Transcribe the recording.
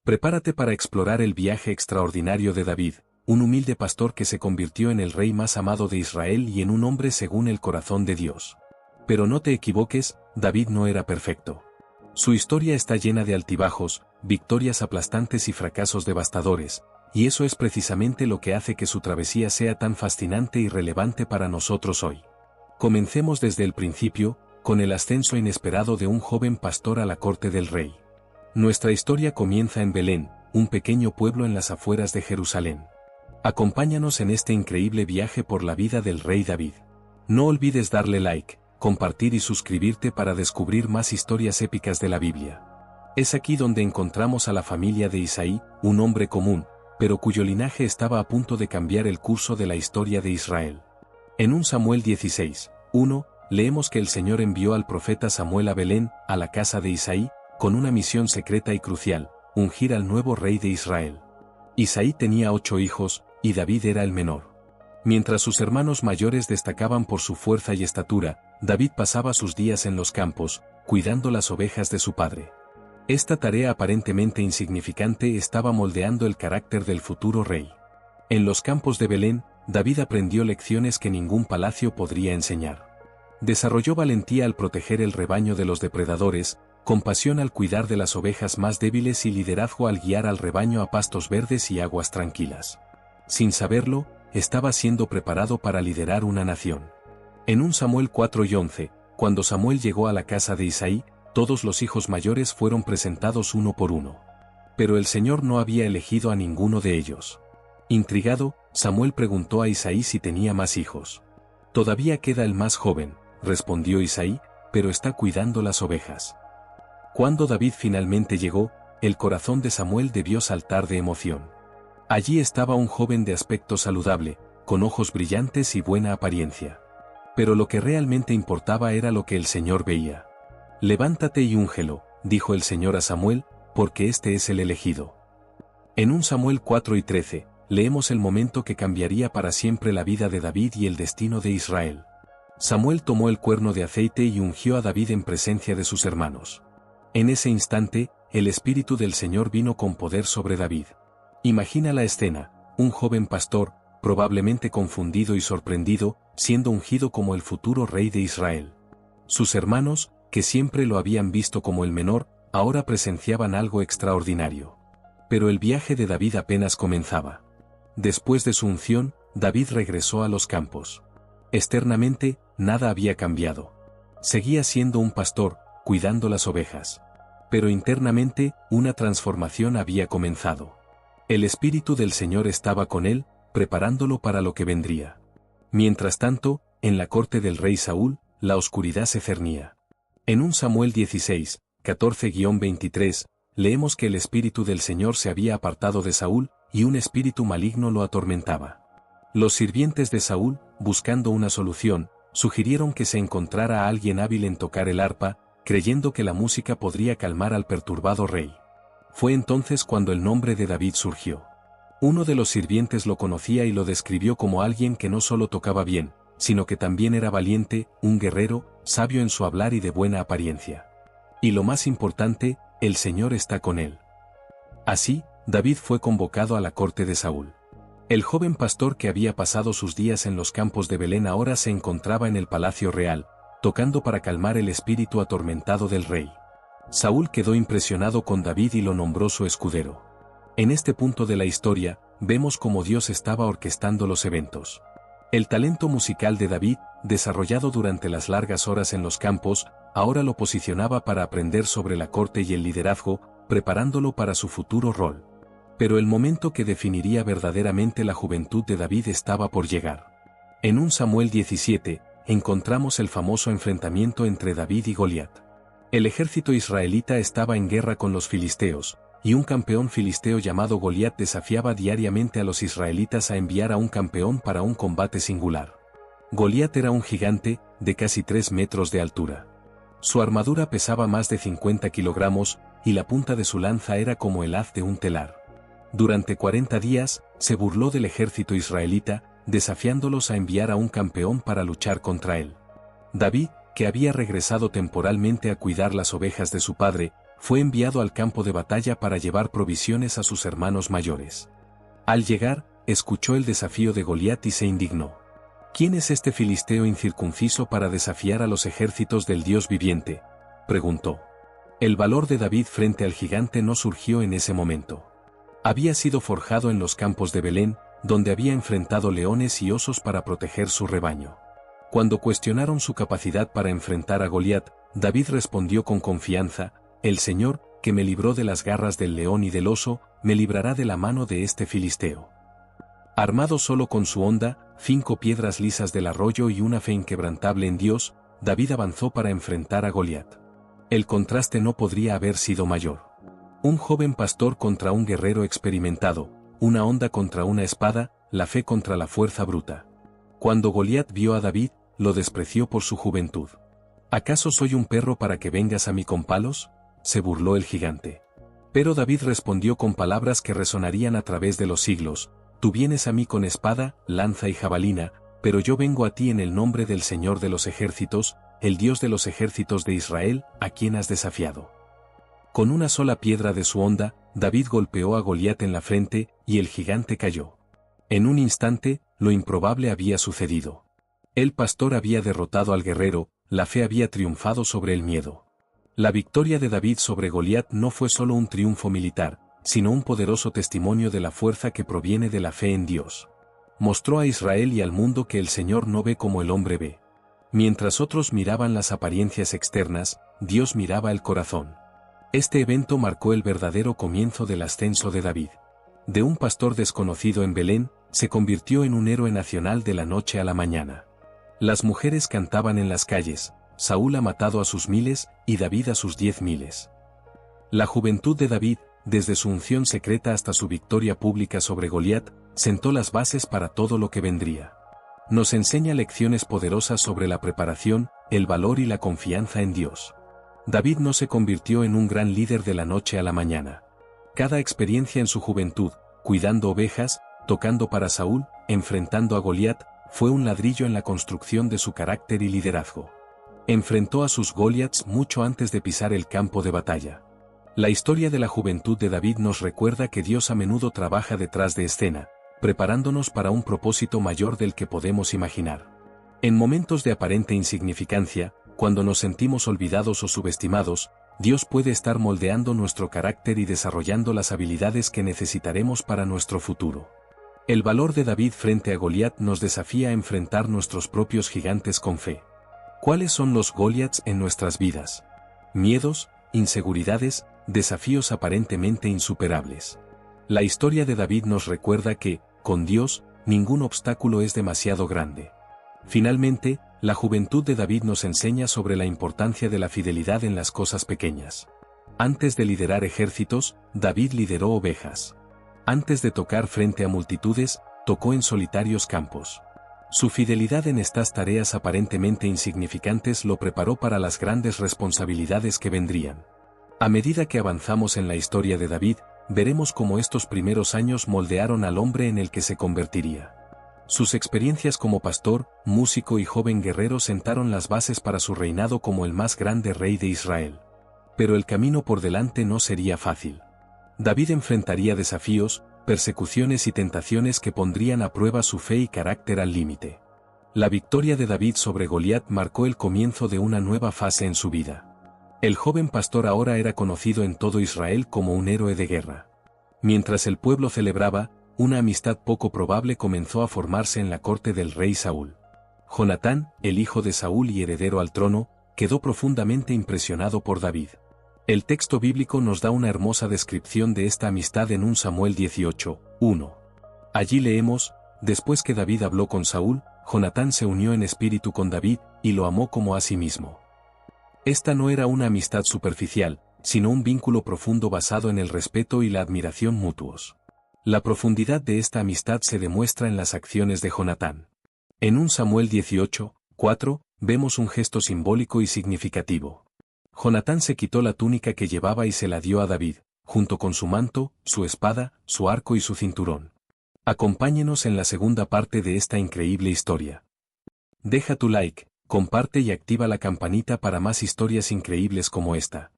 Prepárate para explorar el viaje extraordinario de David, un humilde pastor que se convirtió en el rey más amado de Israel y en un hombre según el corazón de Dios. Pero no te equivoques, David no era perfecto. Su historia está llena de altibajos, victorias aplastantes y fracasos devastadores, y eso es precisamente lo que hace que su travesía sea tan fascinante y relevante para nosotros hoy. Comencemos desde el principio, con el ascenso inesperado de un joven pastor a la corte del rey. Nuestra historia comienza en Belén, un pequeño pueblo en las afueras de Jerusalén. Acompáñanos en este increíble viaje por la vida del rey David. No olvides darle like, compartir y suscribirte para descubrir más historias épicas de la Biblia. Es aquí donde encontramos a la familia de Isaí, un hombre común, pero cuyo linaje estaba a punto de cambiar el curso de la historia de Israel. En 1 Samuel 16:1, leemos que el Señor envió al profeta Samuel a Belén, a la casa de Isaí, con una misión secreta y crucial: ungir al nuevo rey de Israel. Isaí tenía 8 hijos, y David era el menor. Mientras sus hermanos mayores destacaban por su fuerza y estatura, David pasaba sus días en los campos, cuidando las ovejas de su padre. Esta tarea aparentemente insignificante estaba moldeando el carácter del futuro rey. En los campos de Belén, David aprendió lecciones que ningún palacio podría enseñar. Desarrolló valentía al proteger el rebaño de los depredadores, compasión al cuidar de las ovejas más débiles y liderazgo al guiar al rebaño a pastos verdes y aguas tranquilas. Sin saberlo, estaba siendo preparado para liderar una nación. En 1 Samuel 4:11, cuando Samuel llegó a la casa de Isaí, todos los hijos mayores fueron presentados uno por uno. Pero el Señor no había elegido a ninguno de ellos. Intrigado, Samuel preguntó a Isaí si tenía más hijos. «Todavía queda el más joven», respondió Isaí, «pero está cuidando las ovejas». Cuando David finalmente llegó, el corazón de Samuel debió saltar de emoción. Allí estaba un joven de aspecto saludable, con ojos brillantes y buena apariencia. Pero lo que realmente importaba era lo que el Señor veía. «Levántate y úngelo», dijo el Señor a Samuel, «porque este es el elegido». En 1 Samuel 4:13, leemos el momento que cambiaría para siempre la vida de David y el destino de Israel. Samuel tomó el cuerno de aceite y ungió a David en presencia de sus hermanos. En ese instante, el Espíritu del Señor vino con poder sobre David. Imagina la escena: un joven pastor, probablemente confundido y sorprendido, siendo ungido como el futuro rey de Israel. Sus hermanos, que siempre lo habían visto como el menor, ahora presenciaban algo extraordinario. Pero el viaje de David apenas comenzaba. Después de su unción, David regresó a los campos. Externamente, nada había cambiado. Seguía siendo un pastor, cuidando las ovejas. Pero internamente, una transformación había comenzado. El Espíritu del Señor estaba con él, preparándolo para lo que vendría. Mientras tanto, en la corte del rey Saúl, la oscuridad se cernía. En 1 Samuel 16, 14-23, leemos que el Espíritu del Señor se había apartado de Saúl, y un espíritu maligno lo atormentaba. Los sirvientes de Saúl, buscando una solución, sugirieron que se encontrara a alguien hábil en tocar el arpa, creyendo que la música podría calmar al perturbado rey. Fue entonces cuando el nombre de David surgió. Uno de los sirvientes lo conocía y lo describió como alguien que no solo tocaba bien, sino que también era valiente, un guerrero, sabio en su hablar y de buena apariencia. Y lo más importante, el Señor está con él. Así, David fue convocado a la corte de Saúl. El joven pastor que había pasado sus días en los campos de Belén ahora se encontraba en el palacio real, tocando para calmar el espíritu atormentado del rey. Saúl quedó impresionado con David y lo nombró su escudero. En este punto de la historia, vemos cómo Dios estaba orquestando los eventos. El talento musical de David, desarrollado durante las largas horas en los campos, ahora lo posicionaba para aprender sobre la corte y el liderazgo, preparándolo para su futuro rol. Pero el momento que definiría verdaderamente la juventud de David estaba por llegar. En 1 Samuel 17, encontramos el famoso enfrentamiento entre David y Goliat. El ejército israelita estaba en guerra con los filisteos, y un campeón filisteo llamado Goliat desafiaba diariamente a los israelitas a enviar a un campeón para un combate singular. Goliat era un gigante, de casi 3 metros de altura. Su armadura pesaba más de 50 kilogramos, y la punta de su lanza era como el haz de un telar. Durante 40 días, se burló del ejército israelita, desafiándolos a enviar a un campeón para luchar contra él. David, que había regresado temporalmente a cuidar las ovejas de su padre, fue enviado al campo de batalla para llevar provisiones a sus hermanos mayores. Al llegar, escuchó el desafío de Goliat y se indignó. ¿Quién es este filisteo incircunciso para desafiar a los ejércitos del Dios viviente?, preguntó. El valor de David frente al gigante no surgió en ese momento. Había sido forjado en los campos de Belén, donde había enfrentado leones y osos para proteger su rebaño. Cuando cuestionaron su capacidad para enfrentar a Goliat, David respondió con confianza: el Señor, que me libró de las garras del león y del oso, me librará de la mano de este filisteo. Armado solo con su honda, 5 piedras lisas del arroyo y una fe inquebrantable en Dios, David avanzó para enfrentar a Goliat. El contraste no podría haber sido mayor. Un joven pastor contra un guerrero experimentado, una honda contra una espada, la fe contra la fuerza bruta. Cuando Goliat vio a David, lo despreció por su juventud. ¿Acaso soy un perro para que vengas a mí con palos?, se burló el gigante. Pero David respondió con palabras que resonarían a través de los siglos: tú vienes a mí con espada, lanza y jabalina, pero yo vengo a ti en el nombre del Señor de los ejércitos, el Dios de los ejércitos de Israel, a quien has desafiado. Con una sola piedra de su honda, David golpeó a Goliat en la frente, y el gigante cayó. En un instante, lo improbable había sucedido. El pastor había derrotado al guerrero, la fe había triunfado sobre el miedo. La victoria de David sobre Goliat no fue solo un triunfo militar, sino un poderoso testimonio de la fuerza que proviene de la fe en Dios. Mostró a Israel y al mundo que el Señor no ve como el hombre ve. Mientras otros miraban las apariencias externas, Dios miraba el corazón. Este evento marcó el verdadero comienzo del ascenso de David. De un pastor desconocido en Belén, se convirtió en un héroe nacional de la noche a la mañana. Las mujeres cantaban en las calles: Saúl ha matado a sus miles, y David a sus 10.000. La juventud de David, desde su unción secreta hasta su victoria pública sobre Goliat, sentó las bases para todo lo que vendría. Nos enseña lecciones poderosas sobre la preparación, el valor y la confianza en Dios. David no se convirtió en un gran líder de la noche a la mañana. Cada experiencia en su juventud, cuidando ovejas, tocando para Saúl, enfrentando a Goliat, fue un ladrillo en la construcción de su carácter y liderazgo. Enfrentó a sus Goliats mucho antes de pisar el campo de batalla. La historia de la juventud de David nos recuerda que Dios a menudo trabaja detrás de escena, preparándonos para un propósito mayor del que podemos imaginar. En momentos de aparente insignificancia, cuando nos sentimos olvidados o subestimados, Dios puede estar moldeando nuestro carácter y desarrollando las habilidades que necesitaremos para nuestro futuro. El valor de David frente a Goliat nos desafía a enfrentar nuestros propios gigantes con fe. ¿Cuáles son los Goliats en nuestras vidas? Miedos, inseguridades, desafíos aparentemente insuperables. La historia de David nos recuerda que, con Dios, ningún obstáculo es demasiado grande. Finalmente, la juventud de David nos enseña sobre la importancia de la fidelidad en las cosas pequeñas. Antes de liderar ejércitos, David lideró ovejas. Antes de tocar frente a multitudes, tocó en solitarios campos. Su fidelidad en estas tareas aparentemente insignificantes lo preparó para las grandes responsabilidades que vendrían. A medida que avanzamos en la historia de David, veremos cómo estos primeros años moldearon al hombre en el que se convertiría. Sus experiencias como pastor, músico y joven guerrero sentaron las bases para su reinado como el más grande rey de Israel. Pero el camino por delante no sería fácil. David enfrentaría desafíos, persecuciones y tentaciones que pondrían a prueba su fe y carácter al límite. La victoria de David sobre Goliat marcó el comienzo de una nueva fase en su vida. El joven pastor ahora era conocido en todo Israel como un héroe de guerra. Mientras el pueblo celebraba, una amistad poco probable comenzó a formarse en la corte del rey Saúl. Jonatán, el hijo de Saúl y heredero al trono, quedó profundamente impresionado por David. El texto bíblico nos da una hermosa descripción de esta amistad en 1 Samuel 18:1. Allí leemos: después que David habló con Saúl, Jonatán se unió en espíritu con David, y lo amó como a sí mismo. Esta no era una amistad superficial, sino un vínculo profundo basado en el respeto y la admiración mutuos. La profundidad de esta amistad se demuestra en las acciones de Jonatán. En 1 Samuel 18:4, vemos un gesto simbólico y significativo. Jonatán se quitó la túnica que llevaba y se la dio a David, junto con su manto, su espada, su arco y su cinturón. Acompáñenos en la segunda parte de esta increíble historia. Deja tu like, comparte y activa la campanita para más historias increíbles como esta.